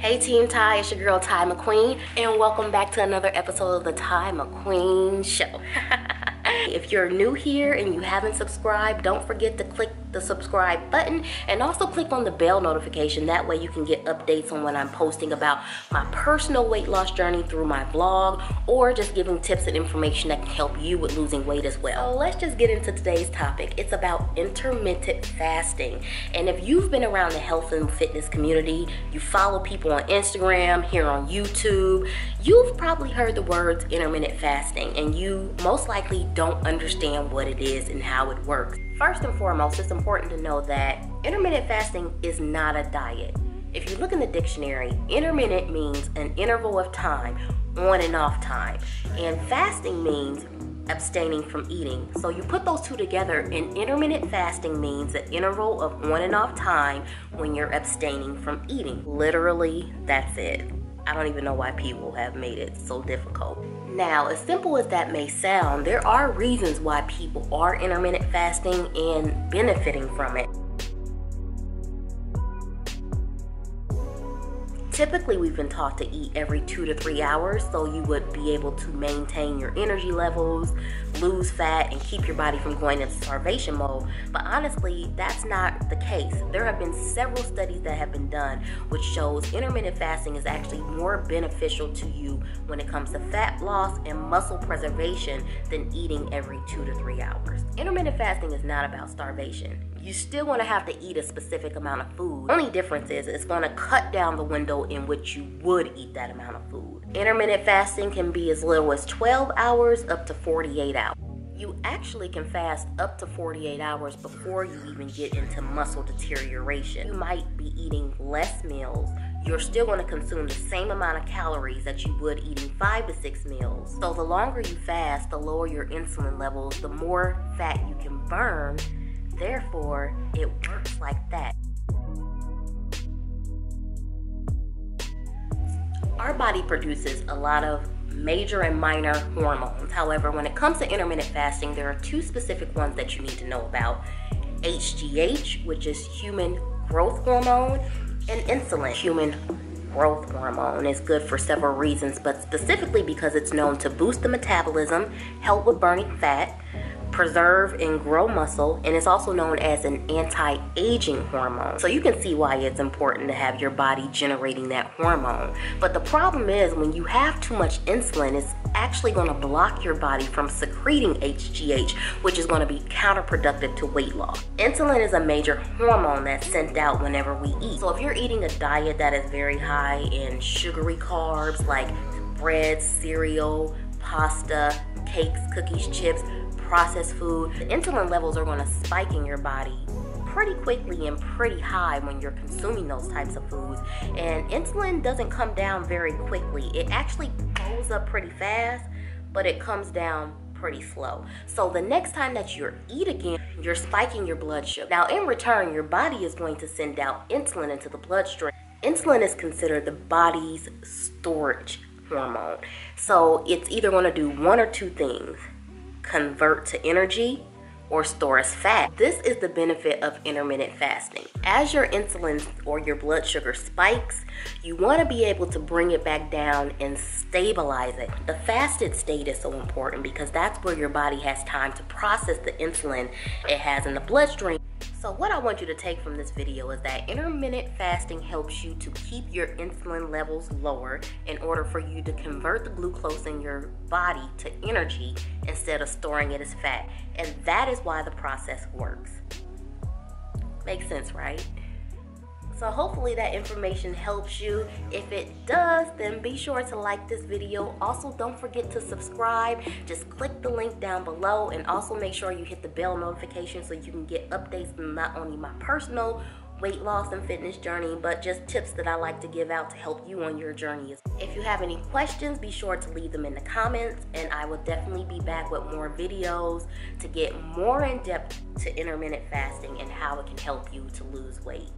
Hey Team Ty, it's your girl Ty McQueen, and welcome back to another episode of the Ty McQueen Show. If you're new here and you haven't subscribed, don't forget to click the subscribe button and also click on the bell notification. That way you can get updates on when I'm posting about my personal weight loss journey through my blog, or just giving tips and information that can help you with losing weight as well. So let's just get into today's topic. It's about intermittent fasting. And if you've been around the health and fitness community, you follow people on Instagram, here on YouTube, you've probably heard the words intermittent fasting, and you most likely don't understand what it is and how it works. First and foremost, it's important to know that intermittent fasting is not a diet. If you look in the dictionary, intermittent means an interval of time, on and off time, and fasting means abstaining from eating. So you put those two together, and intermittent fasting means an interval of on and off time when you're abstaining from eating. Literally, that's it. I don't even know why people have made it so difficult. Now, as simple as that may sound, there are reasons why people are intermittent fasting and benefiting from it. Typically, we've been taught to eat every 2 to 3 hours, so you would be able to maintain your energy levels, lose fat, and keep your body from going into starvation mode. But honestly, that's not the case. There have been several studies that have been done which shows intermittent fasting is actually more beneficial to you when it comes to fat loss and muscle preservation than eating every 2 to 3 hours. Intermittent fasting is not about starvation. You still want to have to eat a specific amount of food. The only difference is it's going to cut down the window in which you would eat that amount of food. Intermittent fasting can be as little as 12 hours up to 48 hours. You actually can fast up to 48 hours before you even get into muscle deterioration. You might be eating less meals. You're still going to consume the same amount of calories that you would eating 5 to 6 meals. So the longer you fast, the lower your insulin levels, the more fat you can burn. Therefore, it works like that. Our body produces a lot of major and minor hormones. However, when it comes to intermittent fasting, there are two specific ones that you need to know about. HGH, which is human growth hormone, and insulin. Human growth hormone is good for several reasons, but specifically because it's known to boost the metabolism, help with burning fat, preserve and grow muscle, and it's also known as an anti-aging hormone. So you can see why it's important to have your body generating that hormone. But the problem is when you have too much insulin, it's actually going to block your body from secreting HGH, which is going to be counterproductive to weight loss. Insulin is a major hormone that's sent out whenever we eat. So if you're eating a diet that is very high in sugary carbs like bread, cereal, pasta, cakes, cookies, chips, processed food, the insulin levels are going to spike in your body pretty quickly and pretty high when you're consuming those types of foods. And insulin doesn't come down very quickly. It actually goes up pretty fast, but it comes down pretty slow. So the next time that you eat again, you're spiking your blood sugar. Now in return, your body is going to send out insulin into the bloodstream. Insulin is considered the body's storage hormone. So it's either going to do one or two things: convert to energy or store as fat. This is the benefit of intermittent fasting. As your insulin or your blood sugar spikes, you want to be able to bring it back down and stabilize it. The fasted state is so important because that's where your body has time to process the insulin it has in the bloodstream. So what I want you to take from this video is that intermittent fasting helps you to keep your insulin levels lower in order for you to convert the glucose in your body to energy instead of storing it as fat. And that is why the process works. Makes sense, right? So hopefully that information helps you. If it does, then be sure to like this video. Also, don't forget to subscribe. Just click the link down below, and also make sure you hit the bell notification so you can get updates on not only my personal weight loss and fitness journey, but just tips that I like to give out to help you on your journey. If you have any questions, be sure to leave them in the comments, and I will definitely be back with more videos to get more in depth to intermittent fasting and how it can help you to lose weight.